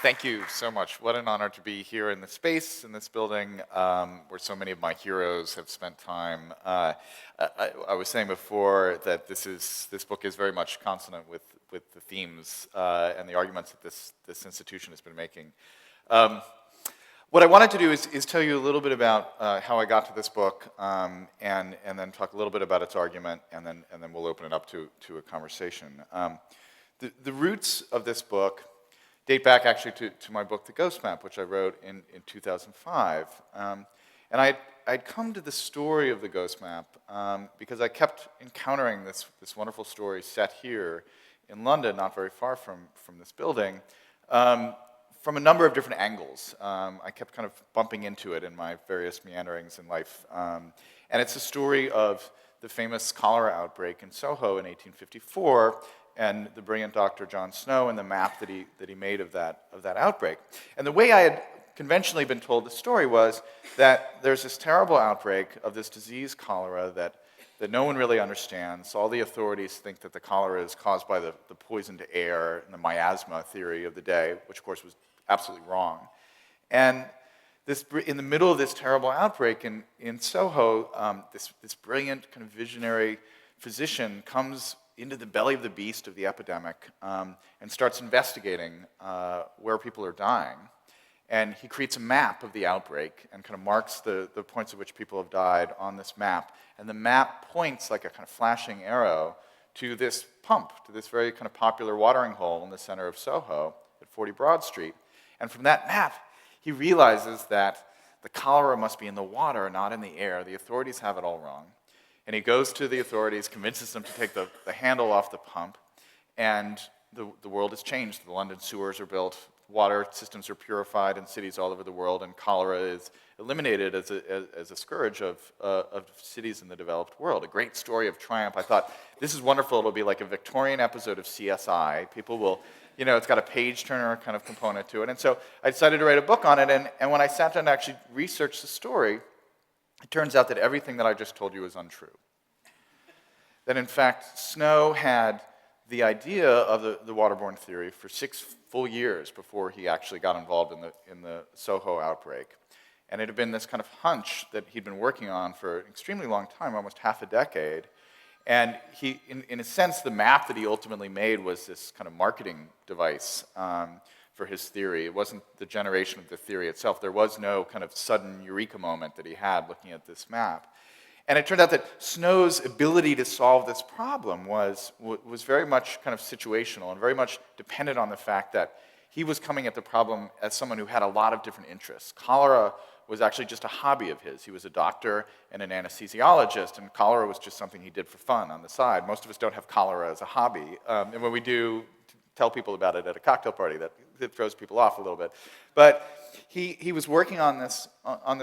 Thank you so much. What an honor to be here in this space, in this building, where so many of my heroes have spent time. I was saying before that this book is very much consonant with the themes and the arguments that this institution has been making. What I wanted to do is tell you a little bit about how I got to this book, and then talk a little bit about its argument, and then we'll open it up to a conversation. The roots of this book date back actually to my book, The Ghost Map, which I wrote in 2005. And I'd come to the story of the Ghost Map because I kept encountering this wonderful story set here in London, not very far from this building, from a number of different angles. I kept kind of bumping into it in my various meanderings in life. And it's a story of the famous cholera outbreak in Soho in 1854, and the brilliant Dr. John Snow and the map that he made of that outbreak. And the way I had conventionally been told the story was that there's this terrible outbreak of this disease, cholera, that no one really understands. All the authorities think that the cholera is caused by the poisoned air and the miasma theory of the day, which of course was absolutely wrong. And in the middle of this terrible outbreak in Soho, this brilliant kind of visionary physician comes into the belly of the beast of the epidemic and starts investigating where people are dying. And he creates a map of the outbreak and kind of marks the points at which people have died on this map. And the map points like a kind of flashing arrow to this pump, to this very kind of popular watering hole in the center of Soho at 40 Broad Street. And from that map, he realizes that the cholera must be in the water, not in the air. The authorities have it all wrong. And he goes to the authorities, convinces them to take the handle off the pump, and the world has changed. The London sewers are built, water systems are purified in cities all over the world, and cholera is eliminated as a scourge of cities in the developed world. A great story of triumph. I thought, this is wonderful. It'll be like a Victorian episode of CSI. People will, it's got a page-turner kind of component to it. And so I decided to write a book on it, and when I sat down to actually research the story, it turns out that everything that I just told you is untrue. That in fact, Snow had the idea of the Waterborne Theory for 6 full years before he actually got involved in the Soho outbreak. And it had been this kind of hunch that he'd been working on for an extremely long time, almost half a decade. And he, in a sense, the map that he ultimately made was this kind of marketing device for his theory. It wasn't the generation of the theory itself. There was no kind of sudden eureka moment that he had looking at this map. And it turned out that Snow's ability to solve this problem was very much kind of situational and very much dependent on the fact that he was coming at the problem as someone who had a lot of different interests. Cholera was actually just a hobby of his. He was a doctor and an anesthesiologist, and cholera was just something he did for fun on the side. Most of us don't have cholera as a hobby, and when we do tell people about it at a cocktail party, that throws people off a little bit. But he was working on this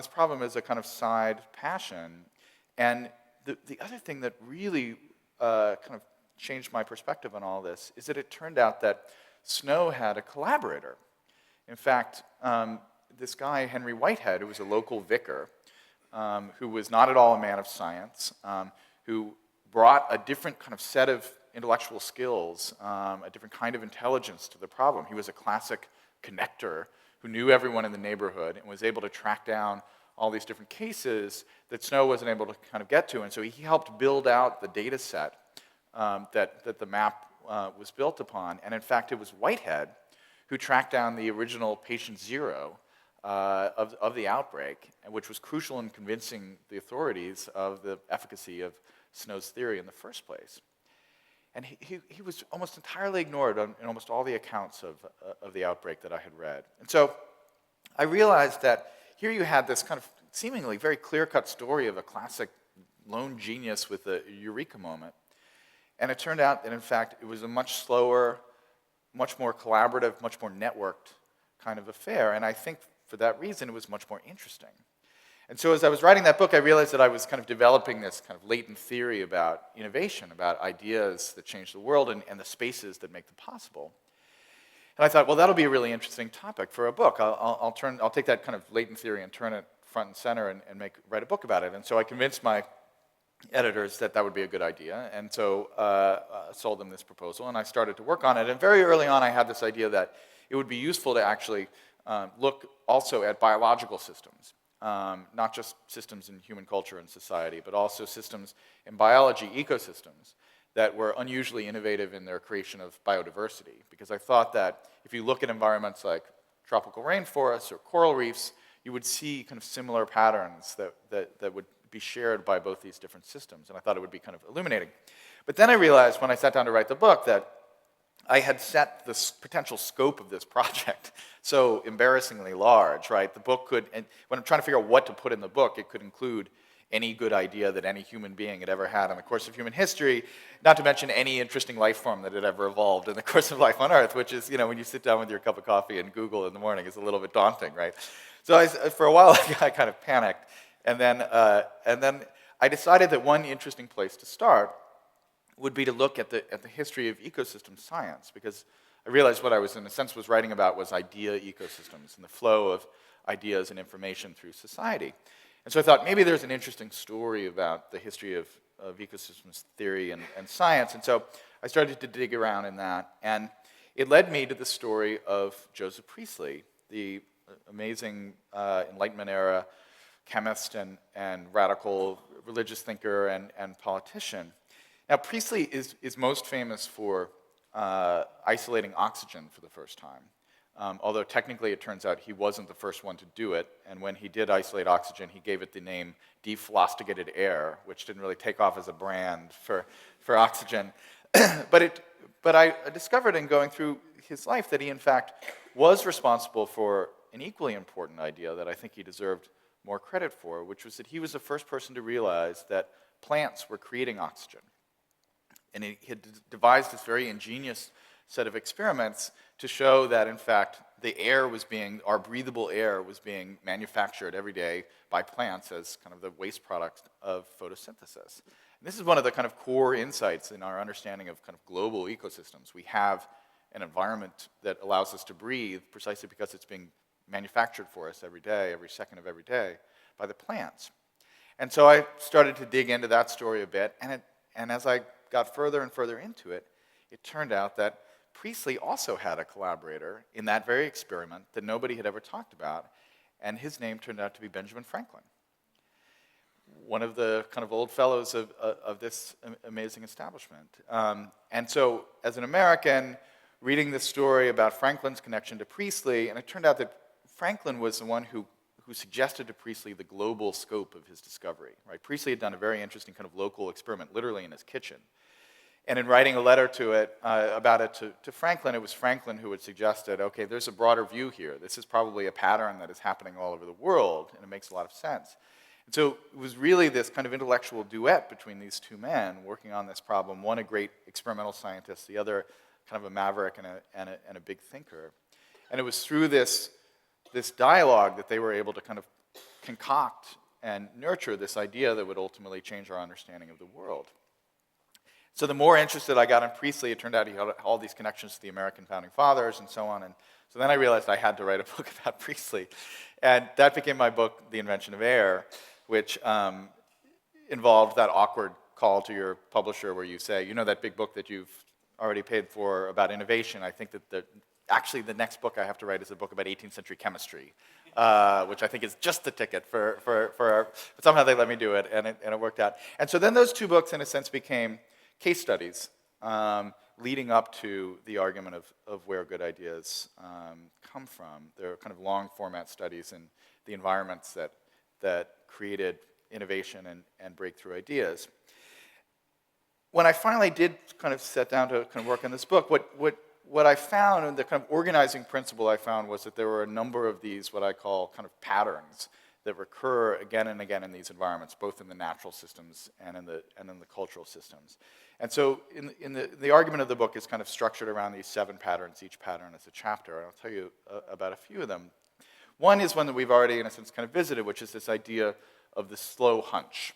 problem as a kind of side passion. And the other thing that really kind of changed my perspective on all this is that it turned out that Snow had a collaborator. In fact, this guy, Henry Whitehead, who was a local vicar, who was not at all a man of science, who brought a different kind of set of intellectual skills, a different kind of intelligence to the problem. He was a classic connector who knew everyone in the neighborhood and was able to track down all these different cases that Snow wasn't able to kind of get to. And so he helped build out the data set that the map was built upon. And in fact, it was Whitehead who tracked down the original patient 0 of the outbreak, which was crucial in convincing the authorities of the efficacy of Snow's theory in the first place. And he was almost entirely ignored in almost all the accounts of the outbreak that I had read. And so I realized that here you had this kind of seemingly very clear-cut story of a classic lone genius with a eureka moment. And it turned out that, in fact, it was a much slower, much more collaborative, much more networked kind of affair. And I think for that reason, it was much more interesting. And so as I was writing that book, I realized that I was kind of developing this kind of latent theory about innovation, about ideas that change the world and the spaces that make them possible. And I thought, well, that'll be a really interesting topic for a book. I'll take that kind of latent theory and turn it front and center and write a book about it. And so I convinced my editors that that would be a good idea, and so sold them this proposal, and I started to work on it. And very early on, I had this idea that it would be useful to actually look also at biological systems. Not just systems in human culture and society, but also systems in biology, ecosystems, that were unusually innovative in their creation of biodiversity. Because I thought that if you look at environments like tropical rainforests or coral reefs, you would see kind of similar patterns that would be shared by both these different systems. And I thought it would be kind of illuminating. But then I realized when I sat down to write the book that I had set the potential scope of this project so embarrassingly large, right? The book could, and when I'm trying to figure out what to put in the book, it could include any good idea that any human being had ever had in the course of human history, not to mention any interesting life form that had ever evolved in the course of life on Earth, which is, when you sit down with your cup of coffee and Google in the morning, is a little bit daunting, right? So for a while, I kind of panicked, and then I decided that one interesting place to start would be to look at the history of ecosystem science, because I realized what I was, in a sense, was writing about was idea ecosystems and the flow of ideas and information through society. And so I thought maybe there's an interesting story about the history of ecosystems theory and science. And so I started to dig around in that, and it led me to the story of Joseph Priestley, the amazing Enlightenment era chemist and radical religious thinker and politician. Now, Priestley is most famous for isolating oxygen for the first time, although technically it turns out he wasn't the first one to do it, and when he did isolate oxygen, he gave it the name dephlogisticated air, which didn't really take off as a brand for oxygen. But I discovered in going through his life that he, in fact, was responsible for an equally important idea that I think he deserved more credit for, which was that he was the first person to realize that plants were creating oxygen. And he had devised this very ingenious set of experiments to show that, in fact, our breathable air was being manufactured every day by plants as kind of the waste product of photosynthesis. And this is one of the kind of core insights in our understanding of kind of global ecosystems. We have an environment that allows us to breathe precisely because it's being manufactured for us every day, every second of every day, by the plants. And so I started to dig into that story a bit, and as I got further and further into it, it turned out that Priestley also had a collaborator in that very experiment that nobody had ever talked about, and his name turned out to be Benjamin Franklin, one of the kind of old fellows of this amazing establishment. And so, as an American, reading this story about Franklin's connection to Priestley, and it turned out that Franklin was the one who suggested to Priestley the global scope of his discovery. Right? Priestley had done a very interesting kind of local experiment, literally in his kitchen. And in writing a letter about it to Franklin, it was Franklin who had suggested, okay, there's a broader view here. This is probably a pattern that is happening all over the world, and it makes a lot of sense. And so it was really this kind of intellectual duet between these two men working on this problem, one a great experimental scientist, the other kind of a maverick and a big thinker. And it was through this dialogue that they were able to kind of concoct and nurture this idea that would ultimately change our understanding of the world. So the more interested I got in Priestley, it turned out he had all these connections to the American founding fathers and so on. And so then I realized I had to write a book about Priestley. And that became my book, The Invention of Air, which involved that awkward call to your publisher where you say, that big book that you've already paid for about innovation, I think that actually the next book I have to write is a book about 18th century chemistry, which I think is just the ticket for but somehow they let me do it, and it worked out. And so then those two books, in a sense, became case studies leading up to the argument of where good ideas come from. They're kind of long format studies in the environments that created innovation and breakthrough ideas. When I finally did kind of sit down to kind of work on this book, what I found, and the kind of organizing principle I found, was that there were a number of these, what I call kind of patterns, that recur again and again in these environments, both in the natural systems and in the cultural systems. And so in the argument of the book is kind of structured around these 7 patterns. Each pattern is a chapter, and I'll tell you about a few of them. One is one that we've already, in a sense, kind of visited, which is this idea of the slow hunch.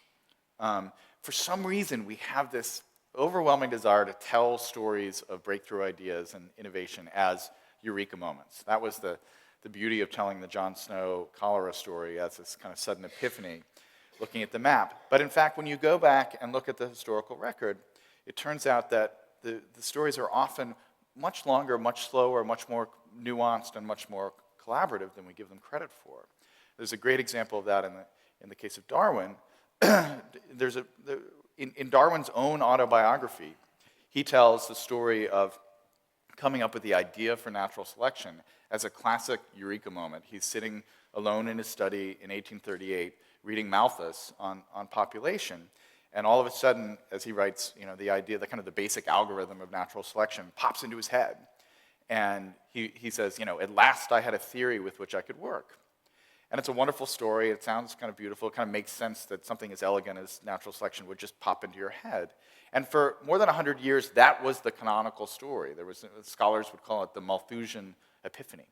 For some reason, we have this overwhelming desire to tell stories of breakthrough ideas and innovation as Eureka moments. That was the beauty of telling the Jon Snow cholera story as this kind of sudden epiphany, looking at the map. But in fact, when you go back and look at the historical record, it turns out that the stories are often much longer, much slower, much more nuanced, and much more collaborative than we give them credit for. There's a great example of that in the case of Darwin. In Darwin's own autobiography, he tells the story of coming up with the idea for natural selection as a classic Eureka moment. He's sitting alone in his study in 1838, reading Malthus on population, and all of a sudden, as he writes, the idea, the kind of the basic algorithm of natural selection pops into his head. And he says, at last I had a theory with which I could work. And it's a wonderful story. It sounds kind of beautiful. It kind of makes sense that something as elegant as natural selection would just pop into your head. And for more than 100 years, that was the canonical story. Scholars would call it the Malthusian epiphany.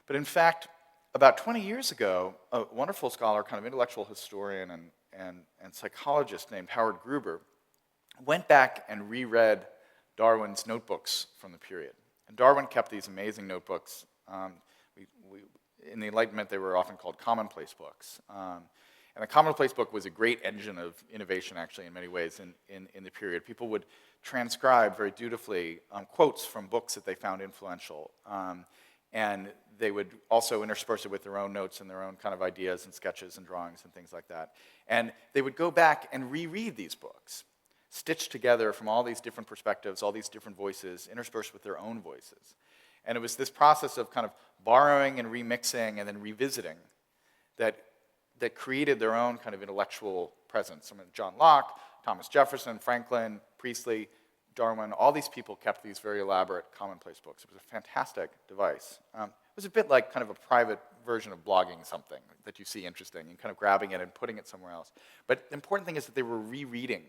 But in fact, about 20 years ago, a wonderful scholar, kind of intellectual historian and psychologist named Howard Gruber went back and reread Darwin's notebooks from the period. And Darwin kept these amazing notebooks. In the Enlightenment, they were often called commonplace books. And the commonplace book was a great engine of innovation, actually, in many ways in the period. People would transcribe very dutifully quotes from books that they found influential. And they would also intersperse it with their own notes and their own kind of ideas and sketches and drawings and things like that. And they would go back and reread these books, stitched together from all these different perspectives, all these different voices, interspersed with their own voices. And it was this process of kind of borrowing and remixing and then revisiting that created their own kind of intellectual presence. I mean, John Locke, Thomas Jefferson, Franklin, Priestley, Darwin, all these people kept these very elaborate commonplace books. It was a fantastic device. It was a bit like kind of a private version of blogging something that you see interesting and kind of grabbing it and putting it somewhere else. But the important thing is that they were rereading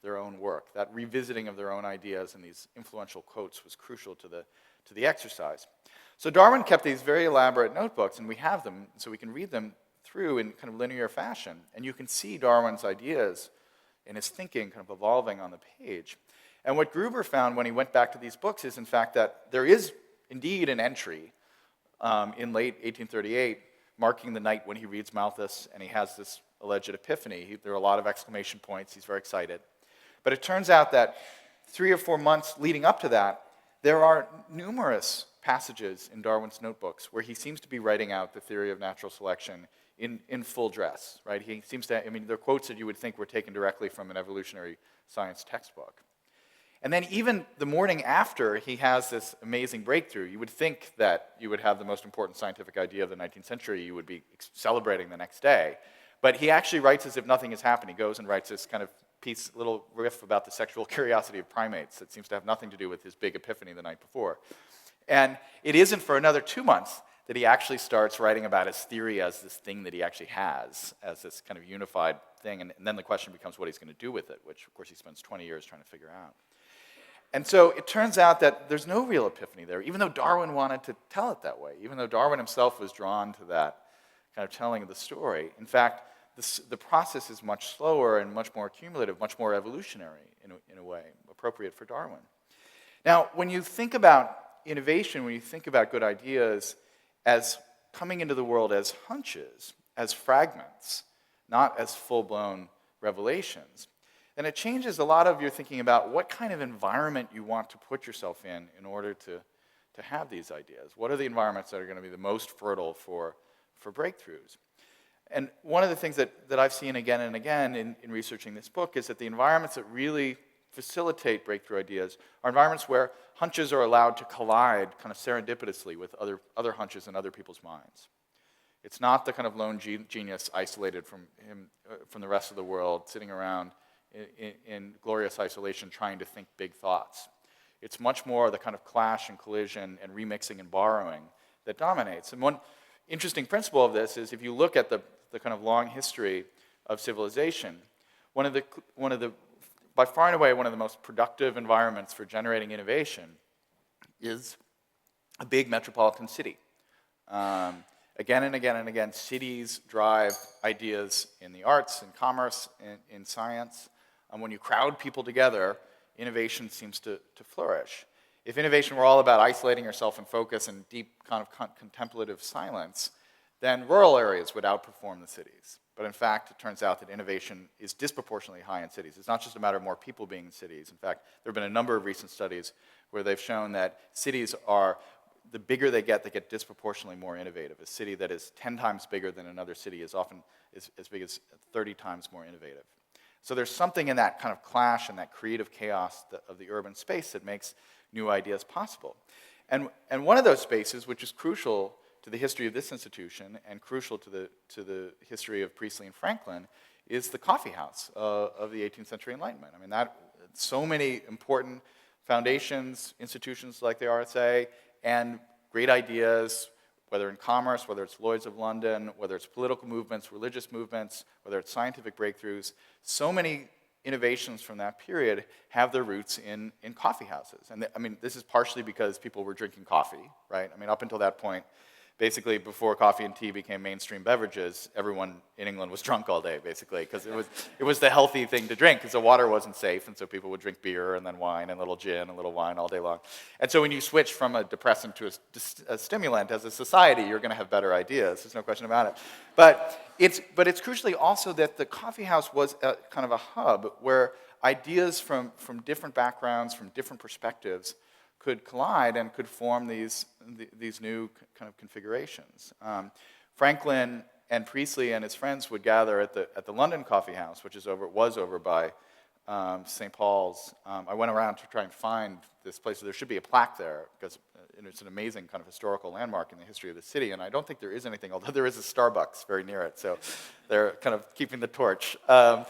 their own work. That revisiting of their own ideas and these influential quotes was crucial to the exercise. So Darwin kept these very elaborate notebooks, and we have them, so we can read them through in kind of linear fashion. And you can see Darwin's ideas and his thinking kind of evolving on the page. And what Gruber found when he went back to these books is, in fact, that there is indeed an entry in late 1838 marking the night when he reads Malthus and he has this alleged epiphany. There are a lot of exclamation points. He's very excited. But it turns out that 3 or 4 months leading up to that, there are numerous passages in Darwin's notebooks where he seems to be writing out the theory of natural selection in full dress, right? He seems to, they're quotes that you would think were taken directly from an evolutionary science textbook. And then even the morning after he has this amazing breakthrough, you would think that you would have the most important scientific idea of the 19th century, you would be celebrating the next day. But he actually writes as if nothing has happened. He goes and writes this kind of little riff about the sexual curiosity of primates that seems to have nothing to do with his big epiphany the night before. And it isn't for another 2 months that he actually starts writing about his theory as this thing that he actually has, as this kind of unified thing. And then the question becomes what he's going to do with it, which, of course, he spends 20 years trying to figure out. And so it turns out that there's no real epiphany there, even though Darwin wanted to tell it that way, even though Darwin himself was drawn to that kind of telling of the story. In fact, the process is much slower and much more cumulative, much more evolutionary in a way, appropriate for Darwin. Now, when you think about innovation, when you think about good ideas as coming into the world as hunches, as fragments, not as full-blown revelations, then it changes a lot of your thinking about what kind of environment you want to put yourself in order to have these ideas. What are the environments that are going to be the most fertile for breakthroughs? And one of the things that I've seen again and again in researching this book is that the environments that really facilitate breakthrough ideas are environments where hunches are allowed to collide kind of serendipitously with other hunches in other people's minds. It's not the kind of lone genius isolated from the rest of the world, sitting around in glorious isolation trying to think big thoughts. It's much more the kind of clash and collision and remixing and borrowing that dominates. And one interesting principle of this is if you look at the kind of long history of civilization, one of the by far and away one of the most productive environments for generating innovation is a big metropolitan city. again and again and again, cities drive ideas in the arts, in commerce, in science. When you crowd people together, innovation seems to flourish. If innovation were all about isolating yourself and focus and deep kind of contemplative silence, then rural areas would outperform the cities. But in fact, it turns out that innovation is disproportionately high in cities. It's not just a matter of more people being in cities. In fact, there have been a number of recent studies where they've shown that cities are, the bigger they get disproportionately more innovative. A city that is 10 times bigger than another city is often as big as 30 times more innovative. So there's something in that kind of clash and that creative chaos of the urban space that makes new ideas possible. And one of those spaces, which is crucial to the history of this institution and crucial to the history of Priestley and Franklin, is the coffeehouse of the 18th century Enlightenment. I mean, so many important foundations, institutions like the RSA, and great ideas, whether in commerce, whether it's Lloyd's of London, whether it's political movements, religious movements, whether it's scientific breakthroughs, so many innovations from that period have their roots in coffee houses. And I mean, this is partially because people were drinking coffee, right? I mean, up until that point, basically before coffee and tea became mainstream beverages, everyone in England was drunk all day, basically, because it was the healthy thing to drink, because the water wasn't safe, and so people would drink beer and then wine and a little gin and a little wine all day long. And so when you switch from a depressant to a stimulant as a society, you're going to have better ideas. There's no question about it. But it's crucially also that the coffee house was kind of a hub where ideas from different backgrounds, from different perspectives, could collide and could form these new kind of configurations. Franklin and Priestley and his friends would gather at the London Coffee House, which was over by St. Paul's. I went around to try and find this place. There should be a plaque there because it's an amazing kind of historical landmark in the history of the city. And I don't think there is anything, although there is a Starbucks very near it. So they're kind of keeping the torch. But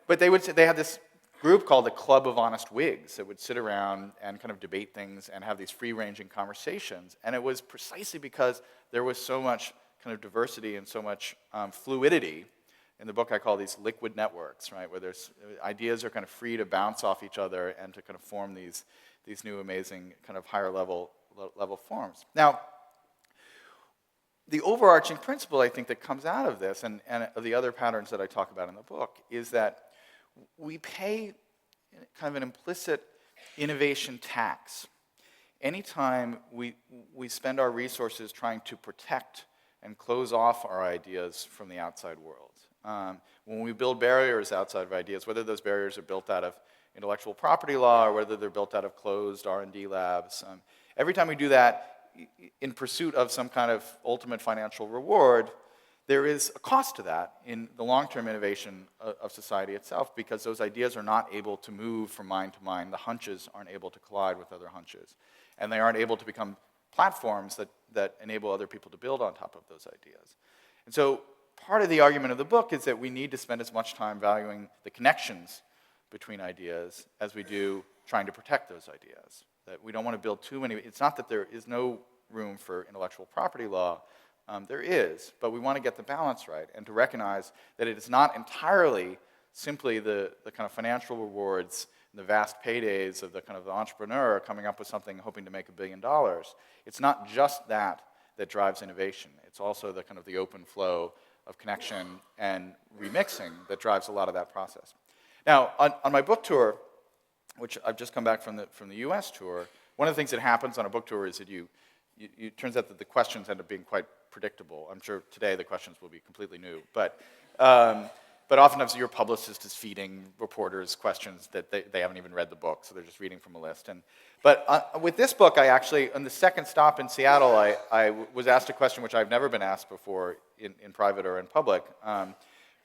they had this group called the Club of Honest Whigs that would sit around and kind of debate things and have these free-ranging conversations. And it was precisely because there was so much kind of diversity and so much fluidity. In the book, I call these liquid networks, right, where ideas are kind of free to bounce off each other and to kind of form these new amazing kind of higher level forms. Now, the overarching principle, I think, that comes out of this and of the other patterns that I talk about in the book is that we pay kind of an implicit innovation tax anytime we spend our resources trying to protect and close off our ideas from the outside world. When we build barriers outside of ideas, whether those barriers are built out of intellectual property law or whether they're built out of closed R&D labs, every time we do that in pursuit of some kind of ultimate financial reward, there is a cost to that in the long-term innovation of society itself because those ideas are not able to move from mind to mind. The hunches aren't able to collide with other hunches. And they aren't able to become platforms that enable other people to build on top of those ideas. And so part of the argument of the book is that we need to spend as much time valuing the connections between ideas as we do trying to protect those ideas. That we don't want to build too many. It's not that there is no room for intellectual property law. There is, but we want to get the balance right and to recognize that it is not entirely simply the kind of financial rewards and the vast paydays of the kind of the entrepreneur coming up with something hoping to make $1 billion. It's not just that drives innovation. It's also the kind of the open flow of connection and remixing that drives a lot of that process. Now, on my book tour, which I've just come back from the US tour, one of the things that happens on a book tour is that it turns out that the questions end up being quite predictable. I'm sure today the questions will be completely new, but oftentimes your publicist is feeding reporters questions that they haven't even read the book, so they're just reading from a list. But with this book, I actually, on the second stop in Seattle, I was asked a question which I've never been asked before in private or in public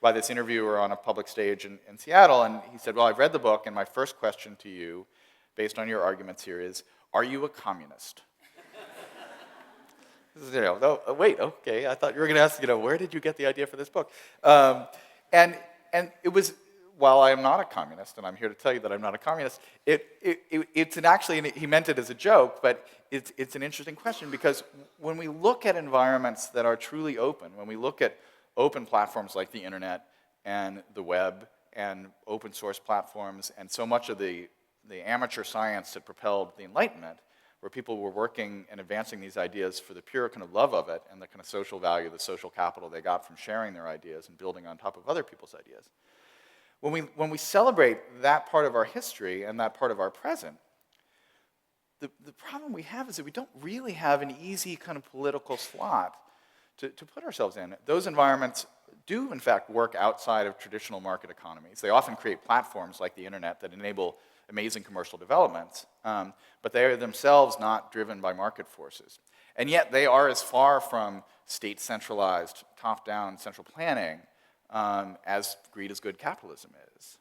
by this interviewer on a public stage in Seattle, and he said, well, I've read the book, and my first question to you, based on your arguments here, is, are you a communist? Wait, okay, I thought you were going to ask, where did you get the idea for this book? And it was, while I am not a communist, and I'm here to tell you that I'm not a communist, it's actually, and he meant it as a joke, but it's an interesting question because when we look at environments that are truly open, when we look at open platforms like the internet and the web and open source platforms and so much of the amateur science that propelled the Enlightenment, where people were working and advancing these ideas for the pure kind of love of it and the kind of social value, the social capital they got from sharing their ideas and building on top of other people's ideas. When we celebrate that part of our history and that part of our present, the problem we have is that we don't really have an easy kind of political slot to put ourselves in. Those environments do, in fact, work outside of traditional market economies. They often create platforms like the internet that enable amazing commercial developments, but they are themselves not driven by market forces. And yet they are as far from state-centralized, top-down central planning as greed is good capitalism is.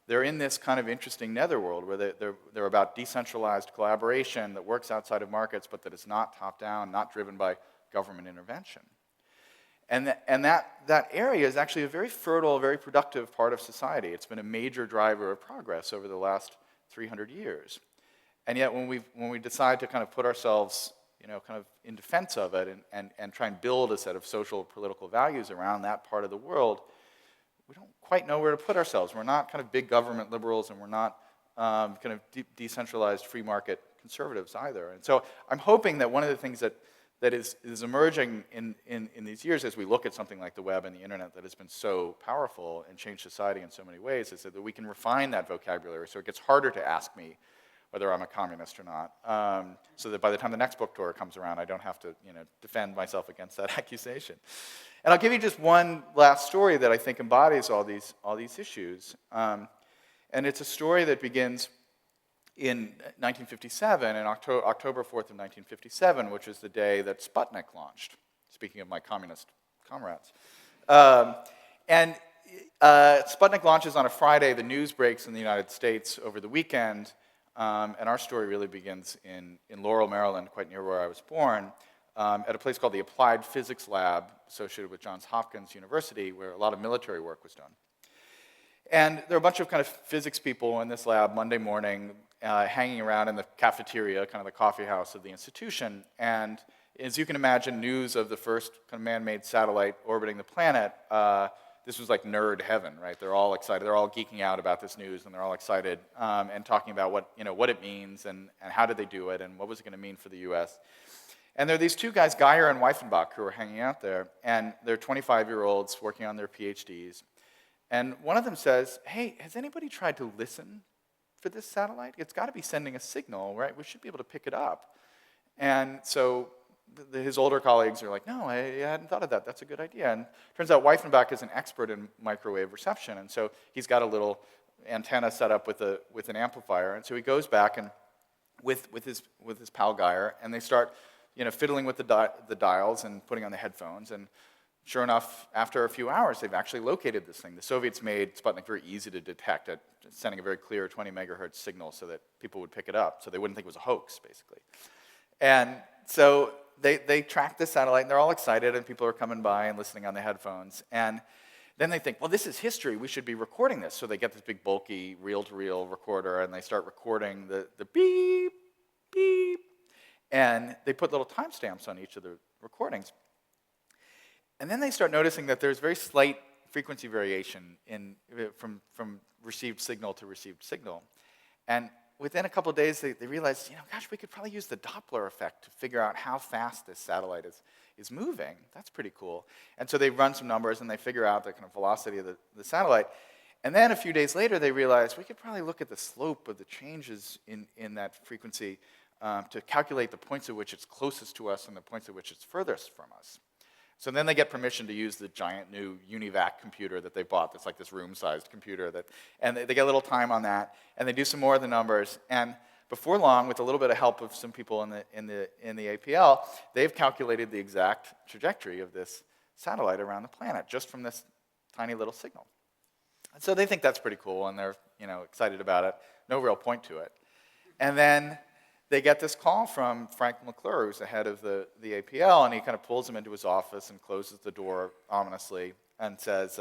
They're in this kind of interesting netherworld where they're about decentralized collaboration that works outside of markets, but that is not top-down, not driven by government intervention. And that area is actually a very fertile, very productive part of society. It's been a major driver of progress over the last 300 years. And yet when we decide to kind of put ourselves, kind of in defense of it and try and build a set of social political values around that part of the world, we don't quite know where to put ourselves. We're not kind of big government liberals, and we're not kind of decentralized free market conservatives either. And so I'm hoping that one of the things that is emerging in these years as we look at something like the web and the internet that has been so powerful and changed society in so many ways is that we can refine that vocabulary so it gets harder to ask me whether I'm a communist or not, so that by the time the next book tour comes around, I don't have to defend myself against that accusation. And I'll give you just one last story that I think embodies all these issues. And it's a story that begins in 1957, in October 4th of 1957, which is the day that Sputnik launched, speaking of my communist comrades. And Sputnik launches on a Friday. The news breaks in the United States over the weekend, and our story really begins in Laurel, Maryland, quite near where I was born, at a place called the Applied Physics Lab, associated with Johns Hopkins University, where a lot of military work was done. And there are a bunch of kind of physics people in this lab Monday morning, hanging around in the cafeteria, kind of the coffeehouse of the institution. And as you can imagine, news of the first kind of man-made satellite orbiting the planet, this was like nerd heaven, right? They're all excited. They're all geeking out about this news, and they're all excited and talking about what it means and how did they do it and what was it going to mean for the U.S. And there are these two guys, Geyer and Weifenbach, who are hanging out there, and they're 25-year-olds working on their PhDs. And one of them says, hey, has anybody tried to listen for this satellite? It's got to be sending a signal, right? We should be able to pick it up. And so his older colleagues are like, no, I hadn't thought of that. That's a good idea. And it turns out Weifenbach is an expert in microwave reception, and so he's got a little antenna set up with an amplifier. And so he goes back and with his pal Geyer, and they start fiddling with the dials and putting on the headphones. And sure enough, after a few hours, they've actually located this thing. The Soviets made Sputnik very easy to detect at sending a very clear 20 megahertz signal so that people would pick it up, so they wouldn't think it was a hoax, basically. And so they track the satellite, and they're all excited, and people are coming by and listening on the headphones. And then they think, well, this is history. We should be recording this. So they get this big, bulky, reel-to-reel recorder, and they start recording the beep, beep. And they put little timestamps on each of the recordings. And then they start noticing that there's very slight frequency variation from received signal to received signal. And within a couple of days, they realized, gosh, we could probably use the Doppler effect to figure out how fast this satellite is moving. That's pretty cool. And so they run some numbers, and they figure out the kind of velocity of the satellite. And then a few days later, they realized we could probably look at the slope of the changes in that frequency to calculate the points at which it's closest to us and the points at which it's furthest from us. So then they get permission to use the giant new Univac computer that they bought. That's like this room-sized computer. And they get a little time on that, and they do some more of the numbers. And before long, with a little bit of help of some people in the APL, they've calculated the exact trajectory of this satellite around the planet just from this tiny little signal. And so they think that's pretty cool, and they're excited about it. No real point to it. And then they get this call from Frank McClure, who's the head of the APL, and he kind of pulls them into his office and closes the door ominously and says,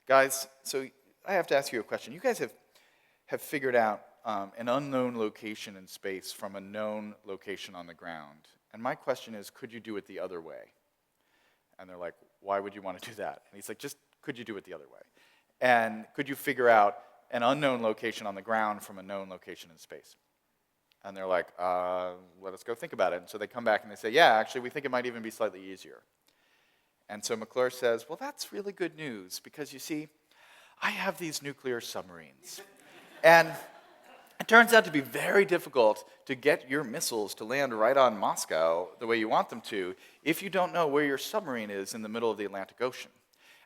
guys, so I have to ask you a question. You guys have figured out an unknown location in space from a known location on the ground. And my question is, could you do it the other way? And they're like, why would you want to do that? And he's like, just could you do it the other way? And could you figure out an unknown location on the ground from a known location in space? And they're like, let us go think about it. And so they come back and they say, yeah, actually, we think it might even be slightly easier. And so McClure says, well, that's really good news, because you see, I have these nuclear submarines. And it turns out to be very difficult to get your missiles to land right on Moscow the way you want them to if you don't know where your submarine is in the middle of the Atlantic Ocean.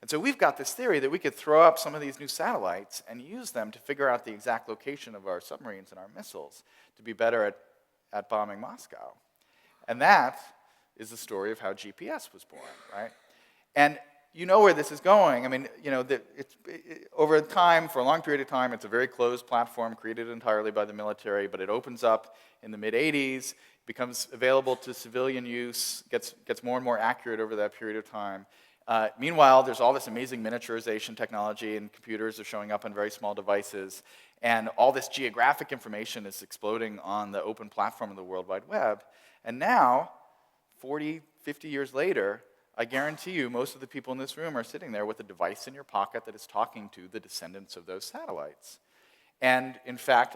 And so we've got this theory that we could throw up some of these new satellites and use them to figure out the exact location of our submarines and our missiles to be better at bombing Moscow. And that is the story of how GPS was born, right? And you know where this is going. I mean, you know, over time, for a long period of time, it's a very closed platform created entirely by the military, but it opens up in the mid-'80s, becomes available to civilian use, gets more and more accurate over that period of time. Meanwhile, there's all this amazing miniaturization technology, and computers are showing up on very small devices, and all this geographic information is exploding on the open platform of the World Wide Web. And now, 40, 50 years later, I guarantee you most of the people in this room are sitting there with a device in your pocket that is talking to the descendants of those satellites. And in fact,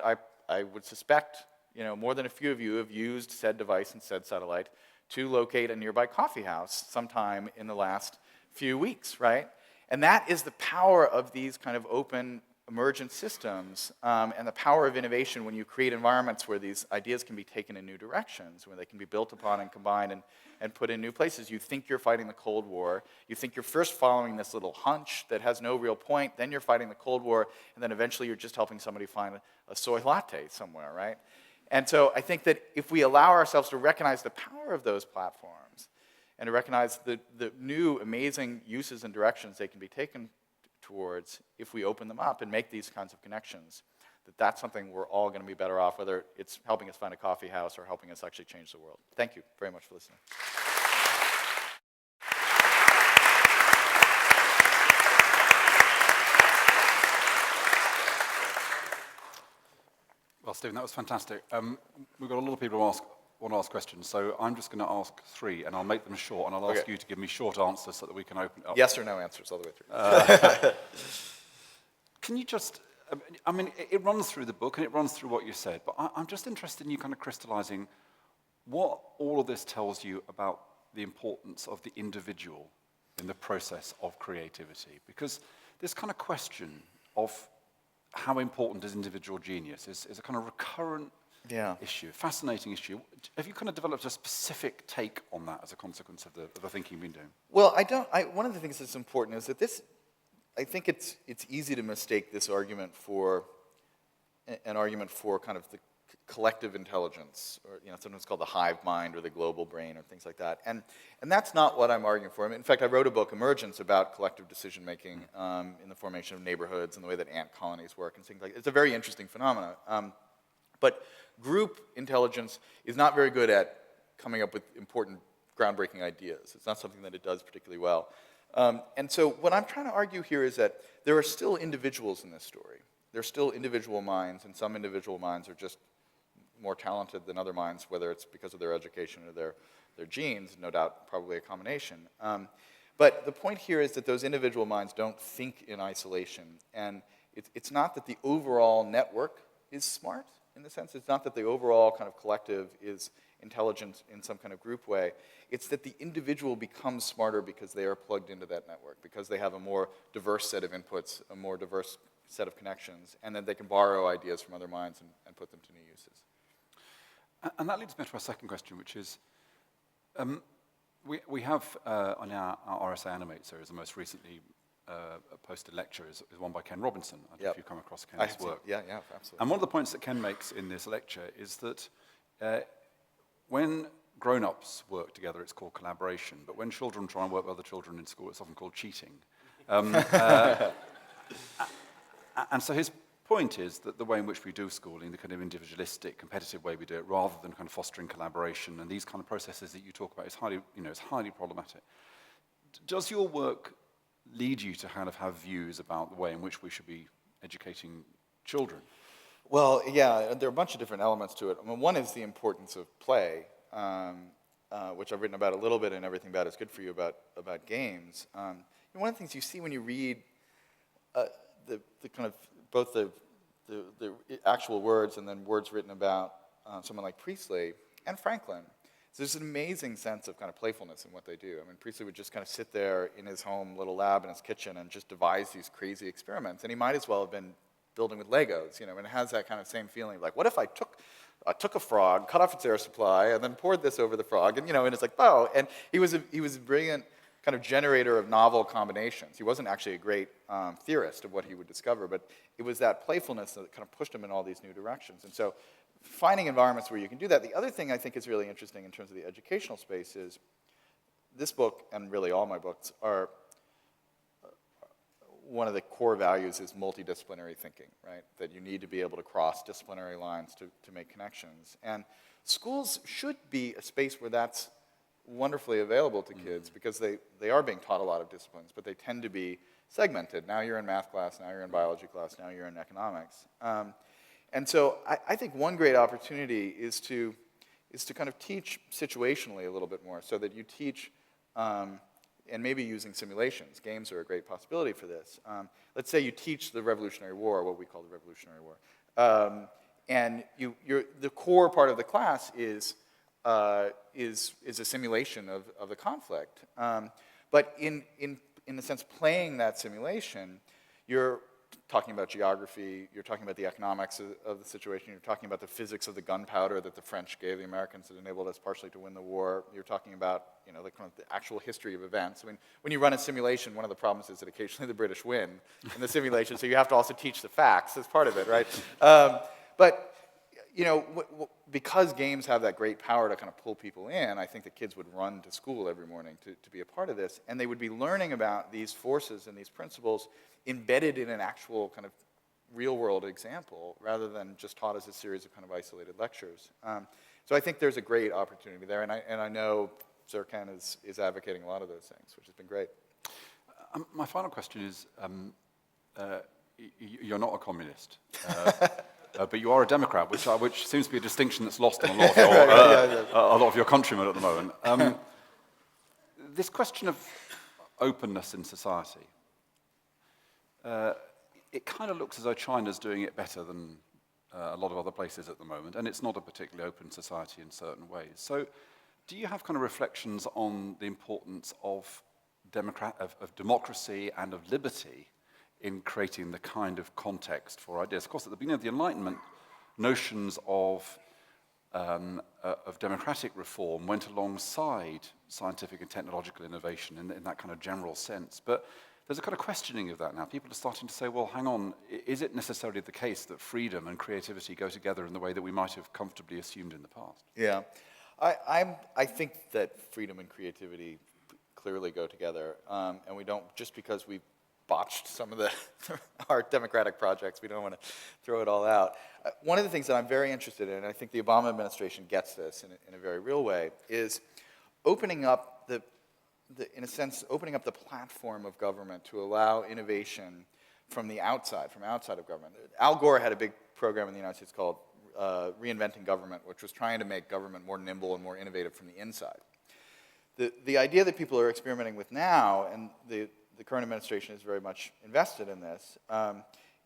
I would suspect, you know, more than a few of you have used said device and said satellite to locate a nearby coffeehouse sometime in the last few weeks, right? And that is the power of these kind of open emergent systems, and the power of innovation when you create environments where these ideas can be taken in new directions, where they can be built upon and combined and put in new places. You think you're fighting the Cold War. You think you're first following this little hunch that has no real point. Then you're fighting the Cold War. And then eventually you're just helping somebody find a soy latte somewhere, right? And so I think that if we allow ourselves to recognize the power of those platforms and to recognize the new amazing uses and directions they can be taken towards, if we open them up and make these kinds of connections, that's something we're all going to be better off, whether it's helping us find a coffee house or helping us actually change the world. Thank you very much for listening. Well, Stephen, that was fantastic. We've got a lot of people who want to ask questions, so I'm just going to ask 3, and I'll make them short, and I'll ask you to give me short answers so that we can open it up. Yes or no answers all the way through. Can you just, I mean, it runs through the book, and it runs through what you said, but I'm just interested in you kind of crystallizing what all of this tells you about the importance of the individual in the process of creativity. Because this kind of question of how important is individual genius is a kind of recurrent issue, fascinating issue. Have you kind of developed a specific take on that as a consequence of the thinking you've been doing? Well, one of the things that's important is that I think it's easy to mistake this argument for an argument for kind of the collective intelligence, or sometimes called the hive mind or the global brain or things like that. And that's not what I'm arguing for. I mean, in fact, I wrote a book, Emergence, about collective decision-making in the formation of neighborhoods and the way that ant colonies work and things like that. It's a very interesting phenomenon. But group intelligence is not very good at coming up with important, groundbreaking ideas. It's not something that it does particularly well. And so what I'm trying to argue here is that there are still individuals in this story. There are still individual minds, and some individual minds are just more talented than other minds, whether it's because of their education or their genes, no doubt, probably a combination. But the point here is that those individual minds don't think in isolation. And it's not that the overall network is smart, in the sense. It's not that the overall kind of collective is intelligent in some kind of group way. It's that the individual becomes smarter because they are plugged into that network, because they have a more diverse set of inputs, a more diverse set of connections, and then they can borrow ideas from other minds and put them to new uses. And that leads me to our second question, which is, we have on our RSA Animate series, the most recently posted lecture is one by Ken Robinson. I don't know if you've come across Ken's work. Yeah, absolutely. And one of the points that Ken makes in this lecture is that when grown-ups work together, it's called collaboration, but when children try and work with other children in school, it's often called cheating. And so his point is that the way in which we do schooling, the kind of individualistic, competitive way we do it, rather than kind of fostering collaboration and these kind of processes that you talk about, is highly problematic. Does your work lead you to kind of have views about the way in which we should be educating children? Well, yeah, there are a bunch of different elements to it. I mean, one is the importance of play, which I've written about a little bit in Everything Bad is Good for You about games. One of the things you see when you read the kind of both the actual words and then words written about someone like Priestley and Franklin, there's an amazing sense of kind of playfulness in what they do. I mean, Priestley would just kind of sit there in his home little lab in his kitchen and just devise these crazy experiments. And he might as well have been building with Legos, and it has that kind of same feeling. Like, what if I took a frog, cut off its air supply, and then poured this over the frog, and it's like, oh. And he was a brilliant kind of generator of novel combinations. He wasn't actually a great theorist of what he would discover, but it was that playfulness that kind of pushed him in all these new directions. And so finding environments where you can do that. The other thing I think is really interesting in terms of the educational space is this book, and really all my books, are one of the core values is multidisciplinary thinking, right? That you need to be able to cross disciplinary lines to make connections. And schools should be a space where that's wonderfully available to kids because they are being taught a lot of disciplines, but they tend to be segmented. Now you're in math class, now you're in biology class, now you're in economics. And so I think one great opportunity is to kind of teach situationally a little bit more, so that you teach, and maybe using simulations. Games are a great possibility for this. Let's say you teach the Revolutionary War, what we call the Revolutionary War, and the core part of the class is a simulation of the conflict. But in the sense playing that simulation, you're talking about geography, you're talking about the economics of the situation, you're talking about the physics of the gunpowder that the French gave the Americans that enabled us partially to win the war, you're talking about the kind of the actual history of events. I mean, when you run a simulation, one of the problems is that occasionally the British win in the simulation, so you have to also teach the facts as part of it, right? But because games have that great power to kind of pull people in, I think the kids would run to school every morning to be a part of this, and they would be learning about these forces and these principles embedded in an actual kind of real-world example, rather than just taught as a series of kind of isolated lectures. So I think there's a great opportunity there, and I know Zirkan is advocating a lot of those things, which has been great. My final question is, you're not a communist. But you are a Democrat, which seems to be a distinction that's lost on a lot of your countrymen at the moment. This question of openness in society, it kind of looks as though China's doing it better than a lot of other places at the moment, and it's not a particularly open society in certain ways. So do you have kind of reflections on the importance of democracy and of liberty in creating the kind of context for ideas? Of course, at the beginning of the Enlightenment, notions of democratic reform went alongside scientific and technological innovation in that kind of general sense. But there's a kind of questioning of that now. People are starting to say, well, hang on, is it necessarily the case that freedom and creativity go together in the way that we might have comfortably assumed in the past? Yeah. I think that freedom and creativity clearly go together, and we don't, just because we botched some of our democratic projects, we don't want to throw it all out. One of the things that I'm very interested in, and I think the Obama administration gets this in a very real way, is opening up in a sense, opening up the platform of government to allow innovation from the outside, from outside of government. Al Gore had a big program in the United States called Reinventing Government, which was trying to make government more nimble and more innovative from the inside. The idea that people are experimenting with now, and the current administration is very much invested in this,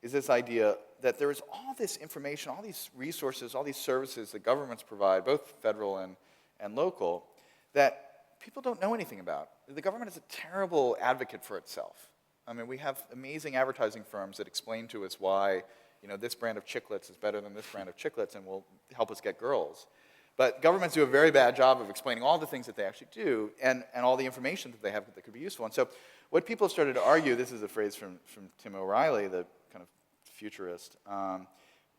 is this idea that there is all this information, all these resources, all these services that governments provide, both federal and local, that people don't know anything about. The government is a terrible advocate for itself. I mean, we have amazing advertising firms that explain to us why this brand of chiclets is better than this brand of chiclets and will help us get girls. But governments do a very bad job of explaining all the things that they actually do and all the information that they have that could be useful. And so what people have started to argue, this is a phrase from Tim O'Reilly, the kind of futurist,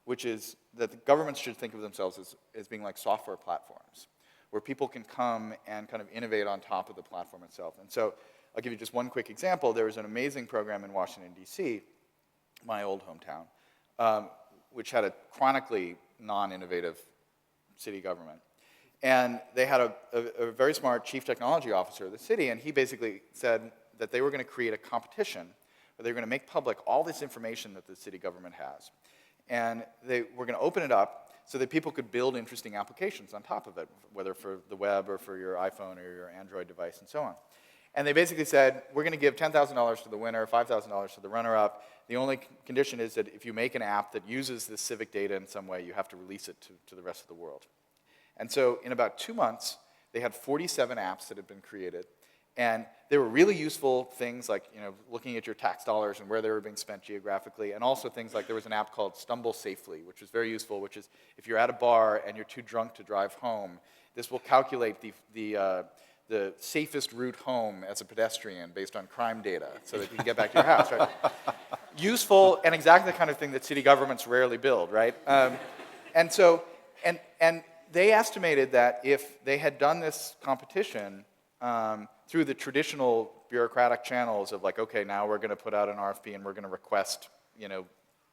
which is that the governments should think of themselves as being like software platforms, where people can come and kind of innovate on top of the platform itself. And so I'll give you just one quick example. There was an amazing program in Washington, D.C., my old hometown, which had a chronically non-innovative city government. And they had a very smart chief technology officer of the city, and he basically said that they were going to create a competition where they were going to make public all this information that the city government has. And they were going to open it up so that people could build interesting applications on top of it, whether for the web or for your iPhone or your Android device and so on. And they basically said, we're going to give $10,000 to the winner, $5,000 to the runner-up. The only condition is that if you make an app that uses this civic data in some way, you have to release it to the rest of the world. And so in about 2 months, they had 47 apps that had been created. And they were really useful things like, looking at your tax dollars and where they were being spent geographically, and also things like there was an app called Stumble Safely, which was very useful, which is if you're at a bar and you're too drunk to drive home, this will calculate the safest route home as a pedestrian based on crime data so that you can get back to your house, right? Useful and exactly the kind of thing that city governments rarely build, right? And they estimated that if they had done this competition through the traditional bureaucratic channels of like, okay, now we're going to put out an RFP and we're going to request,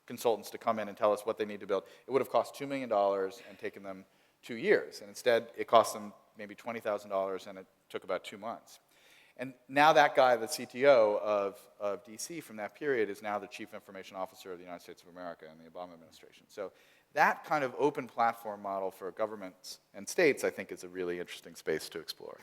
consultants to come in and tell us what they need to build, it would have cost $2 million and taken them 2 years. And instead, it cost them maybe $20,000 and it took about 2 months. And now that guy, the CTO of DC from that period, is now the Chief Information Officer of the United States of America in the Obama administration. So that kind of open platform model for governments and states, I think, is a really interesting space to explore.